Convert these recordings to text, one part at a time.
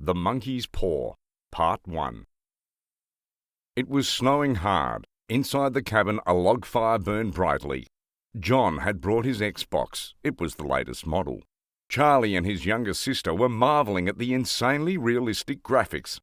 The Monkeys Paw, Part 1. It was snowing hard. Inside the cabin, a log fire burned brightly. John had brought his Xbox. It was the latest model. Charlie and his younger sister were marvelling at the insanely realistic graphics.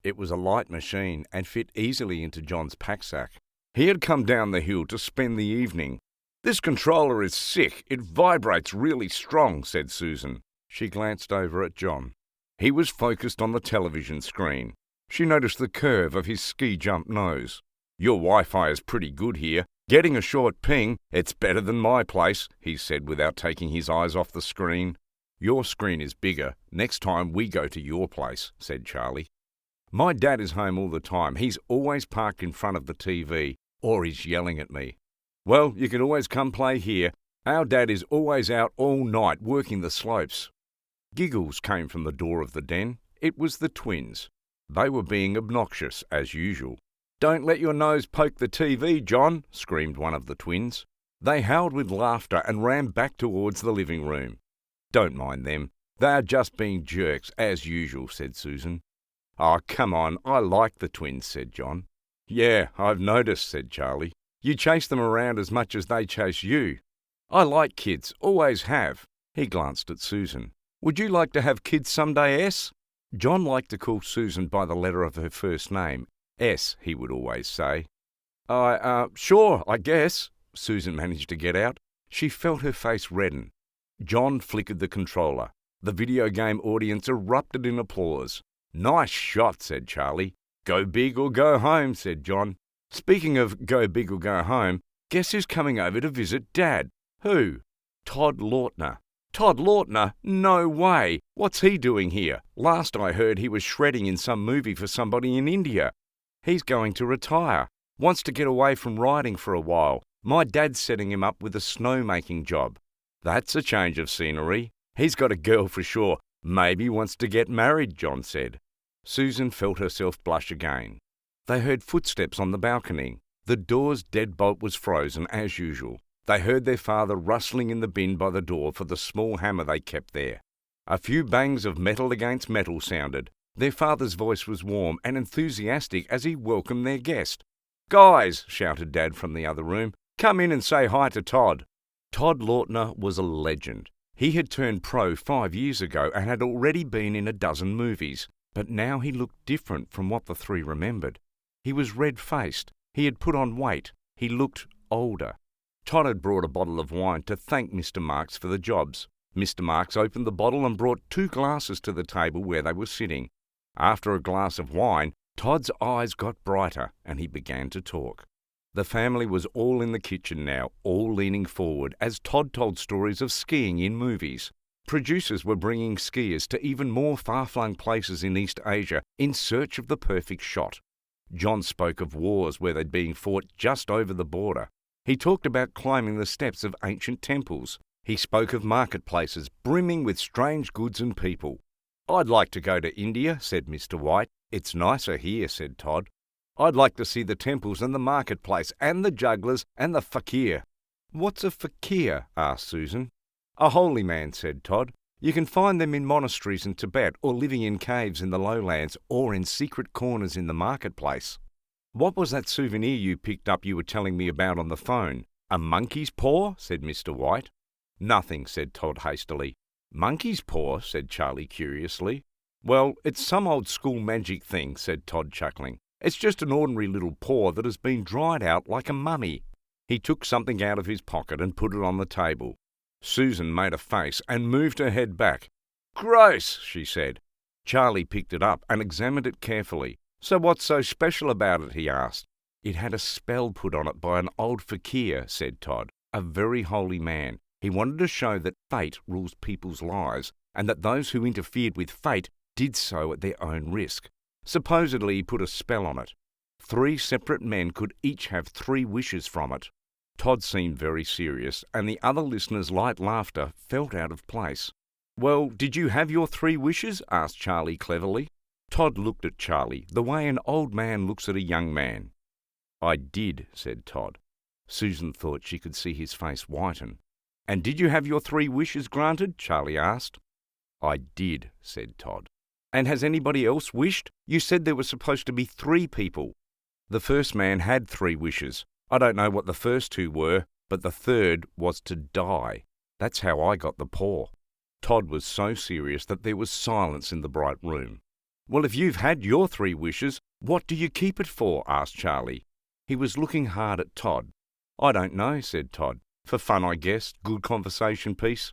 It was a light machine and fit easily into John's packsack. He had come down the hill to spend the evening. "This controller is sick. It vibrates really strong," said Susan. She glanced over at John. He was focused on the television screen. She noticed the curve of his ski-jump nose. "Your Wi-Fi is pretty good here. Getting a short ping, it's better than my place," he said without taking his eyes off the screen. "Your screen is bigger. Next time we go to your place," said Charlie. "My dad is home all the time. He's always parked in front of the TV, or he's yelling at me." "Well, you can always come play here. Our dad is always out all night working the slopes." Giggles came from the door of the den. It was the twins. They were being obnoxious, as usual. "Don't let your nose poke the TV, John," screamed one of the twins. They howled with laughter and ran back towards the living room. "Don't mind them. They are just being jerks, as usual," said Susan. "Oh, come on, I like the twins," said John. "Yeah, I've noticed," said Charlie. "You chase them around as much as they chase you." "I like kids, always have." He glanced at Susan. "Would you like to have kids someday, S?" John liked to call Susan by the letter of her first name. S, he would always say. Sure, I guess," Susan managed to get out. She felt her face redden. John flickered the controller. The video game audience erupted in applause. "Nice shot," said Charlie. "Go big or go home," said John. "Speaking of go big or go home, guess who's coming over to visit Dad?" "Who?" "Todd Lautner." "Todd Lautner? No way! What's he doing here? Last I heard he was shredding in some movie for somebody in India. He's going to retire. Wants to get away from riding for a while. My dad's setting him up with a snowmaking job." "That's a change of scenery. He's got a girl for sure. Maybe wants to get married," John said. Susan felt herself blush again. They heard footsteps on the balcony. The door's deadbolt was frozen as usual. They heard their father rustling in the bin by the door for the small hammer they kept there. A few bangs of metal against metal sounded. Their father's voice was warm and enthusiastic as he welcomed their guest. "Guys," shouted Dad from the other room, "come in and say hi to Todd." Todd Lautner was a legend. He had turned pro 5 years ago and had already been in a dozen movies, but now he looked different from what the three remembered. He was red-faced. He had put on weight. He looked older. Todd had brought a bottle of wine to thank Mr. Marks for the jobs. Mr. Marks opened the bottle and brought 2 glasses to the table where they were sitting. After a glass of wine, Todd's eyes got brighter and he began to talk. The family was all in the kitchen now, all leaning forward as Todd told stories of skiing in movies. Producers were bringing skiers to even more far-flung places in East Asia in search of the perfect shot. John spoke of wars where they'd been fought just over the border. He talked about climbing the steps of ancient temples. He spoke of marketplaces brimming with strange goods and people. "I'd like to go to India," said Mr. White. "It's nicer here," said Todd. "I'd like to see the temples and the marketplace and the jugglers and the fakir." "What's a fakir?" asked Susan. "A holy man," said Todd. "You can find them in monasteries in Tibet or living in caves in the lowlands or in secret corners in the marketplace." "What was that souvenir you picked up you were telling me about on the phone? A monkey's paw?" said Mr. White. "Nothing," said Todd hastily. "Monkey's paw?" said Charlie curiously. "Well, it's some old school magic thing," said Todd chuckling. "It's just an ordinary little paw that has been dried out like a mummy." He took something out of his pocket and put it on the table. Susan made a face and moved her head back. "Gross," she said. Charlie picked it up and examined it carefully. "So what's so special about it?" he asked. "It had a spell put on it by an old fakir," said Todd, "a very holy man. He wanted to show that fate rules people's lives, and that those who interfered with fate did so at their own risk. Supposedly he put a spell on it. 3 separate men could each have 3 wishes from it." Todd seemed very serious, and the other listeners' light laughter felt out of place. "Well, did you have your 3 wishes?" asked Charlie cleverly. Todd looked at Charlie the way an old man looks at a young man. "I did," said Todd. Susan thought she could see his face whiten. "And did you have your 3 wishes granted?" Charlie asked. "I did," said Todd. And has anybody else wished? You said there were supposed to be 3 people. The first man had 3 wishes. I don't know what the first 2 were, but the third was to die. That's how I got the paw. Todd was so serious that there was silence in the bright room. Well, if you've had your 3 wishes, what do you keep it for? Asked Charlie. He was looking hard at Todd. I don't know, said Todd. For fun, I guess. Good conversation piece.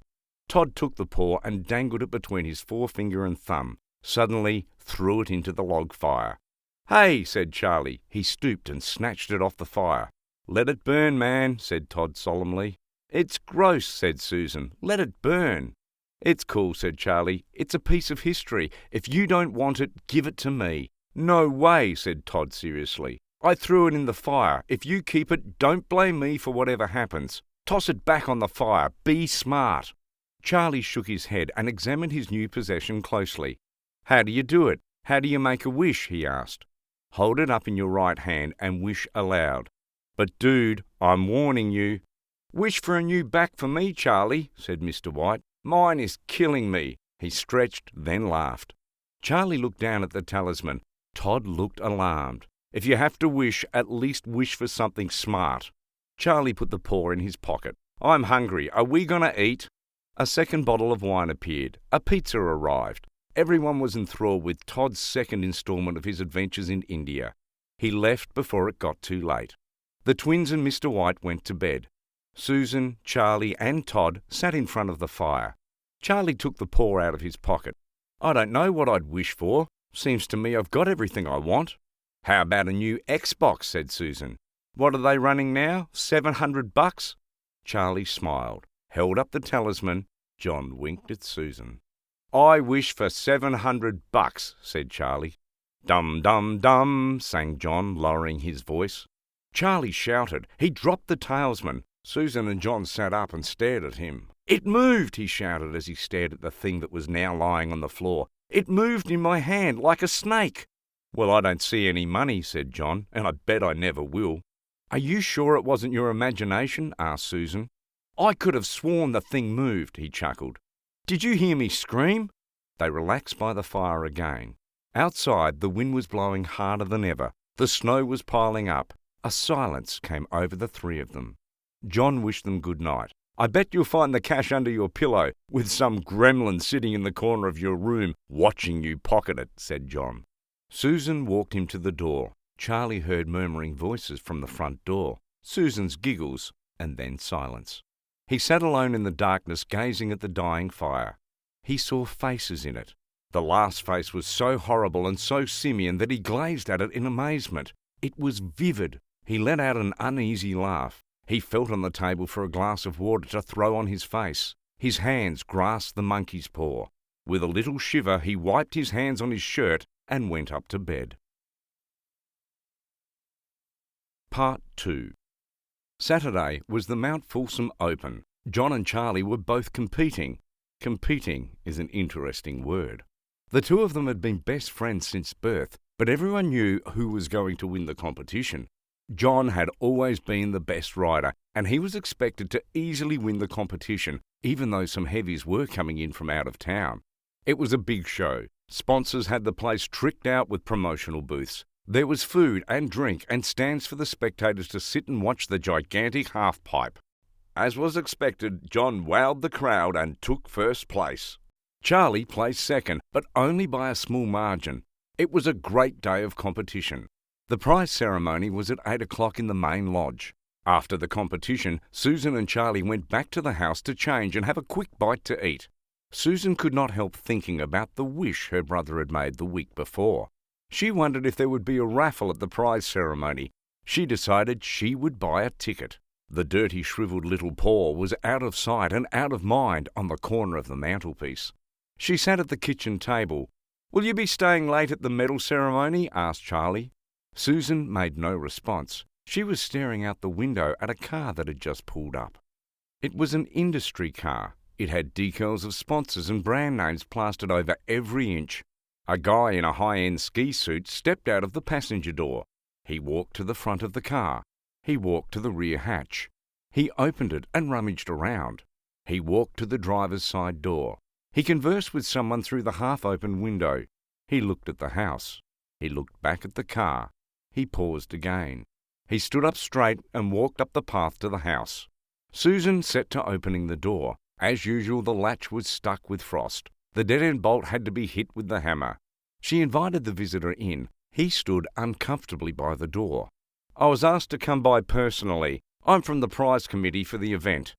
Todd took the paw and dangled it between his forefinger and thumb, suddenly threw it into the log fire. Hey, said Charlie. He stooped and snatched it off the fire. Let it burn, man, said Todd solemnly. It's gross, said Susan. Let it burn. It's cool, said Charlie. It's a piece of history. If you don't want it, give it to me. No way, said Todd seriously. I threw it in the fire. If you keep it, don't blame me for whatever happens. Toss it back on the fire. Be smart. Charlie shook his head and examined his new possession closely. How do you do it? How do you make a wish? He asked. Hold it up in your right hand and wish aloud. But dude, I'm warning you. Wish for a new back for me, Charlie, said Mr. White. Mine is killing me. He stretched, then laughed. Charlie looked down at the talisman. Todd looked alarmed. If you have to wish, at least wish for something smart. Charlie put the paw in his pocket. I'm hungry. Are we going to eat? A second bottle of wine appeared. A pizza arrived. Everyone was enthralled with Todd's second installment of his adventures in India. He left before it got too late. The twins and Mr. White went to bed. Susan, Charlie and Todd sat in front of the fire. Charlie took the paw out of his pocket. I don't know what I'd wish for. Seems to me I've got everything I want. How about a new Xbox, said Susan. What are they running now? $700? Charlie smiled, held up the talisman. John winked at Susan. I wish for $700, said Charlie. Dum, dum, dum, sang John, lowering his voice. Charlie shouted. He dropped the talisman. Susan and John sat up and stared at him. It moved, he shouted as he stared at the thing that was now lying on the floor. It moved in my hand like a snake. Well, I don't see any money, said John, and I bet I never will. Are you sure it wasn't your imagination? Asked Susan. I could have sworn the thing moved, he chuckled. Did you hear me scream? They relaxed by the fire again. Outside, the wind was blowing harder than ever. The snow was piling up. A silence came over the 3 of them. John wished them good night. I bet you'll find the cash under your pillow, with some gremlin sitting in the corner of your room, watching you pocket it, said John. Susan walked him to the door. Charlie heard murmuring voices from the front door, Susan's giggles, and then silence. He sat alone in the darkness, gazing at the dying fire. He saw faces in it. The last face was so horrible and so simian that he gazed at it in amazement. It was vivid. He let out an uneasy laugh. He felt on the table for a glass of water to throw on his face. His hands grasped the monkey's paw. With a little shiver, he wiped his hands on his shirt and went up to bed. Part 2. Saturday was the Mount Folsom Open. John and Charlie were both competing. Competing is an interesting word. The 2 of them had been best friends since birth, but everyone knew who was going to win the competition. John had always been the best rider, and he was expected to easily win the competition, even though some heavies were coming in from out of town. It was a big show. Sponsors had the place tricked out with promotional booths. There was food and drink and stands for the spectators to sit and watch the gigantic half-pipe. As was expected, John wowed the crowd and took first place. Charlie placed second, but only by a small margin. It was a great day of competition. The prize ceremony was at 8 o'clock in the main lodge. After the competition, Susan and Charlie went back to the house to change and have a quick bite to eat. Susan could not help thinking about the wish her brother had made the week before. She wondered if there would be a raffle at the prize ceremony. She decided she would buy a ticket. The dirty, shriveled little paw was out of sight and out of mind on the corner of the mantelpiece. She sat at the kitchen table. "Will you be staying late at the medal ceremony?" asked Charlie. Susan made no response. She was staring out the window at a car that had just pulled up. It was an industry car. It had decals of sponsors and brand names plastered over every inch. A guy in a high-end ski suit stepped out of the passenger door. He walked to the front of the car. He walked to the rear hatch. He opened it and rummaged around. He walked to the driver's side door. He conversed with someone through the half-open window. He looked at the house. He looked back at the car. He paused again. He stood up straight and walked up the path to the house. Susan set to opening the door. As usual, the latch was stuck with frost. The dead-end bolt had to be hit with the hammer. She invited the visitor in. He stood uncomfortably by the door. "I was asked to come by personally. I'm from the prize committee for the event.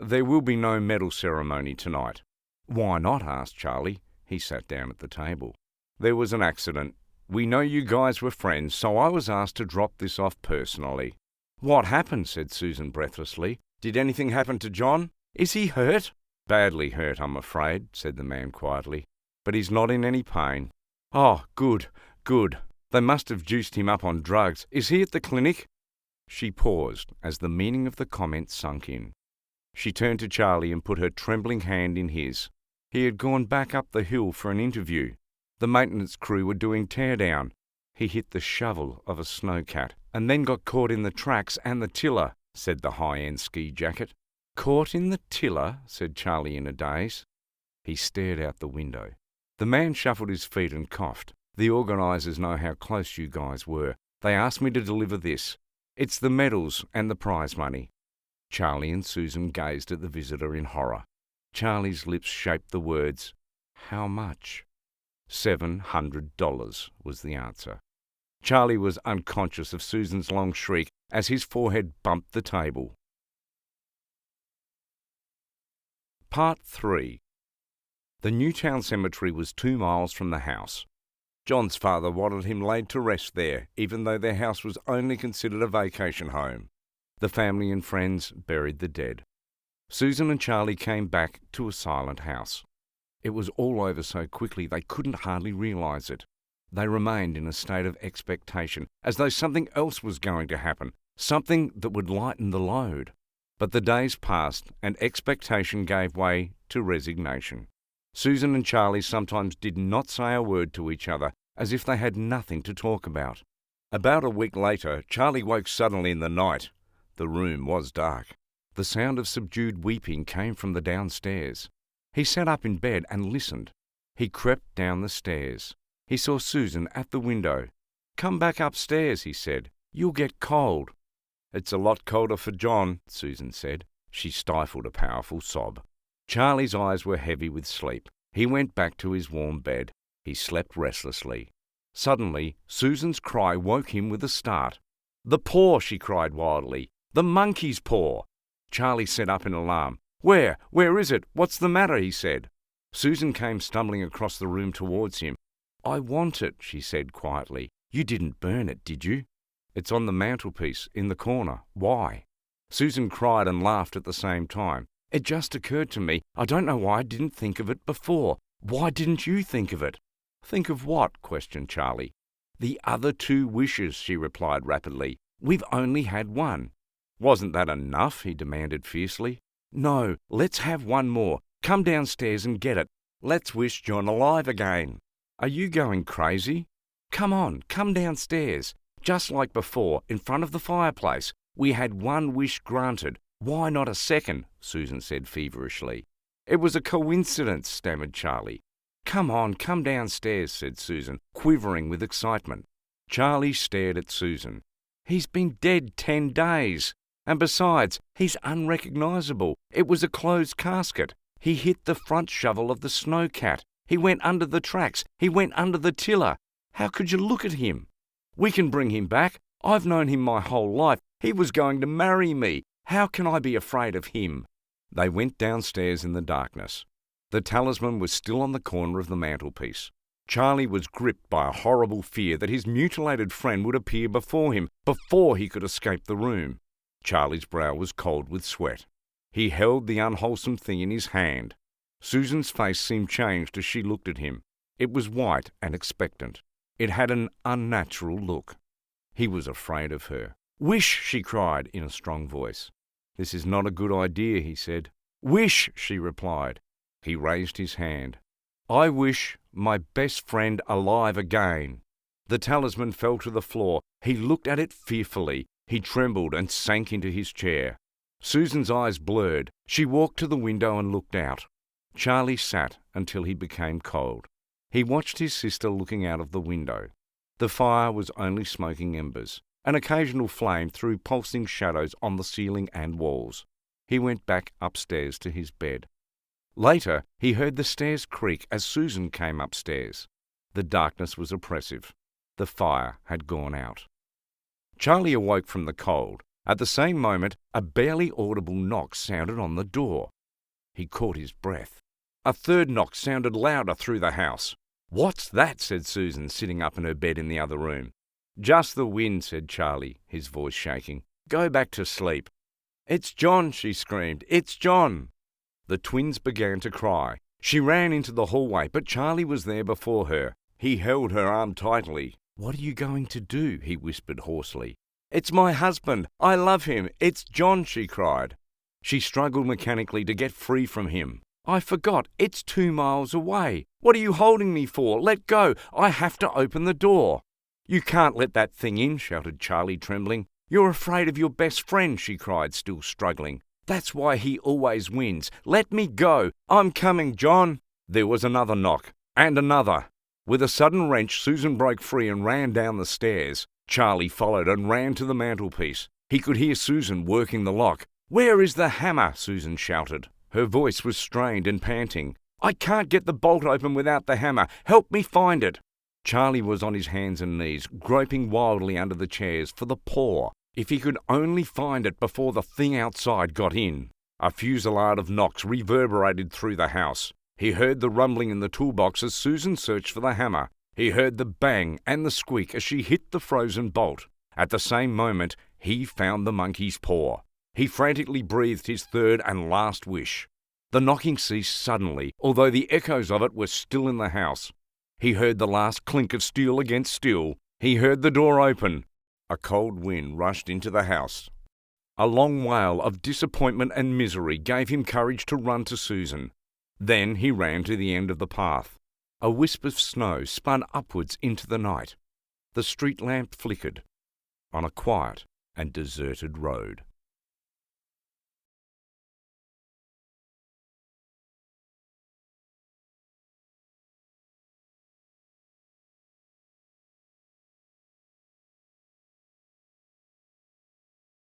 There will be no medal ceremony tonight." "Why not?" asked Charlie. He sat down at the table. "There was an accident. We know you guys were friends, so I was asked to drop this off personally." "What happened?" said Susan breathlessly. "Did anything happen to John? Is he hurt?" "Badly hurt, I'm afraid," said the man quietly. "But he's not in any pain." "Oh, good, good. They must have juiced him up on drugs. Is he at the clinic?" She paused as the meaning of the comment sunk in. She turned to Charlie and put her trembling hand in his. He had gone back up the hill for an interview. The maintenance crew were doing teardown. He hit the shovel of a snowcat and then got caught in the tracks and the tiller, said the high-end ski jacket. "Caught in the tiller?" said Charlie in a daze. He stared out the window. The man shuffled his feet and coughed. "The organisers know how close you guys were. They asked me to deliver this. It's the medals and the prize money." Charlie and Susan gazed at the visitor in horror. Charlie's lips shaped the words, "How much?" $700 was the answer. Charlie was unconscious of Susan's long shriek as his forehead bumped the table. Part 3. The Newtown Cemetery was 2 miles from the house. John's father wanted him laid to rest there, even though their house was only considered a vacation home. The family and friends buried the dead. Susan and Charlie came back to a silent house. It was all over so quickly they couldn't hardly realize it. They remained in a state of expectation, as though something else was going to happen, something that would lighten the load. But the days passed, and expectation gave way to resignation. Susan and Charlie sometimes did not say a word to each other, as if they had nothing to talk about. About a week later, Charlie woke suddenly in the night. The room was dark. The sound of subdued weeping came from the downstairs. He sat up in bed and listened. He crept down the stairs. He saw Susan at the window. "Come back upstairs," he said. "You'll get cold." "It's a lot colder for John," Susan said. She stifled a powerful sob. Charlie's eyes were heavy with sleep. He went back to his warm bed. He slept restlessly. Suddenly, Susan's cry woke him with a start. "The paw!" she cried wildly. "The monkey's paw!" Charlie sat up in alarm. Where is it? What's the matter?" he said. Susan came stumbling across the room towards him. "I want it," she said quietly. "You didn't burn it, did you?" "It's on the mantelpiece, in the corner. Why?" Susan cried and laughed at the same time. "It just occurred to me. I don't know why I didn't think of it before. Why didn't you think of it?" "Think of what?" questioned Charlie. "The other 2 wishes," she replied rapidly. "We've only had one." "Wasn't that enough?" he demanded fiercely. "No, let's have one more. Come downstairs and get it. Let's wish John alive again." "Are you going crazy?" "Come on, come downstairs. Just like before, in front of the fireplace. We had 1 wish granted. Why not a second?" Susan said feverishly. "It was a coincidence," stammered Charlie. "Come on, come downstairs," said Susan, quivering with excitement. Charlie stared at Susan. "He's been dead 10 days. And besides, he's unrecognizable. It was a closed casket. He hit the front shovel of the snowcat. He went under the tracks. He went under the tiller. How could you look at him? We can bring him back. I've known him my whole life. He was going to marry me. How can I be afraid of him?" They went downstairs in the darkness. The talisman was still on the corner of the mantelpiece. Charlie was gripped by a horrible fear that his mutilated friend would appear before him, before he could escape the room. Charlie's brow was cold with sweat. He held the unwholesome thing in his hand. Susan's face seemed changed as she looked at him. It was white and expectant. It had an unnatural look. He was afraid of her. "Wish!" she cried in a strong voice. "This is not a good idea," he said. "Wish!" she replied. He raised his hand. "I wish my best friend alive again." The talisman fell to the floor. He looked at it fearfully. He trembled and sank into his chair. Susan's eyes blurred. She walked to the window and looked out. Charlie sat until he became cold. He watched his sister looking out of the window. The fire was only smoking embers. An occasional flame threw pulsing shadows on the ceiling and walls. He went back upstairs to his bed. Later, he heard the stairs creak as Susan came upstairs. The darkness was oppressive. The fire had gone out. Charlie awoke from the cold. At the same moment, a barely audible knock sounded on the door. He caught his breath. A third knock sounded louder through the house. "What's that?" said Susan, sitting up in her bed in the other room. "Just the wind," said Charlie, his voice shaking. "Go back to sleep." "It's John," she screamed. "It's John." The twins began to cry. She ran into the hallway, but Charlie was there before her. He held her arm tightly. "What are you going to do?" he whispered hoarsely. "It's my husband. I love him. It's John," she cried. She struggled mechanically to get free from him. "I forgot. It's 2 miles away. What are you holding me for? Let go. I have to open the door." "You can't let that thing in," shouted Charlie, trembling. "You're afraid of your best friend," she cried, still struggling. "That's why he always wins. Let me go. I'm coming, John." There was another knock, and another. With a sudden wrench, Susan broke free and ran down the stairs. Charlie followed and ran to the mantelpiece. He could hear Susan working the lock. "Where is the hammer?" Susan shouted. Her voice was strained and panting. "I can't get the bolt open without the hammer. Help me find it." Charlie was on his hands and knees, groping wildly under the chairs for the paw. If he could only find it before the thing outside got in. A fusillade of knocks reverberated through the house. He heard the rumbling in the toolbox as Susan searched for the hammer. He heard the bang and the squeak as she hit the frozen bolt. At the same moment, he found the monkey's paw. He frantically breathed his third and last wish. The knocking ceased suddenly, although the echoes of it were still in the house. He heard the last clink of steel against steel. He heard the door open. A cold wind rushed into the house. A long wail of disappointment and misery gave him courage to run to Susan. Then he ran to the end of the path. A wisp of snow spun upwards into the night. The street lamp flickered on a quiet and deserted road.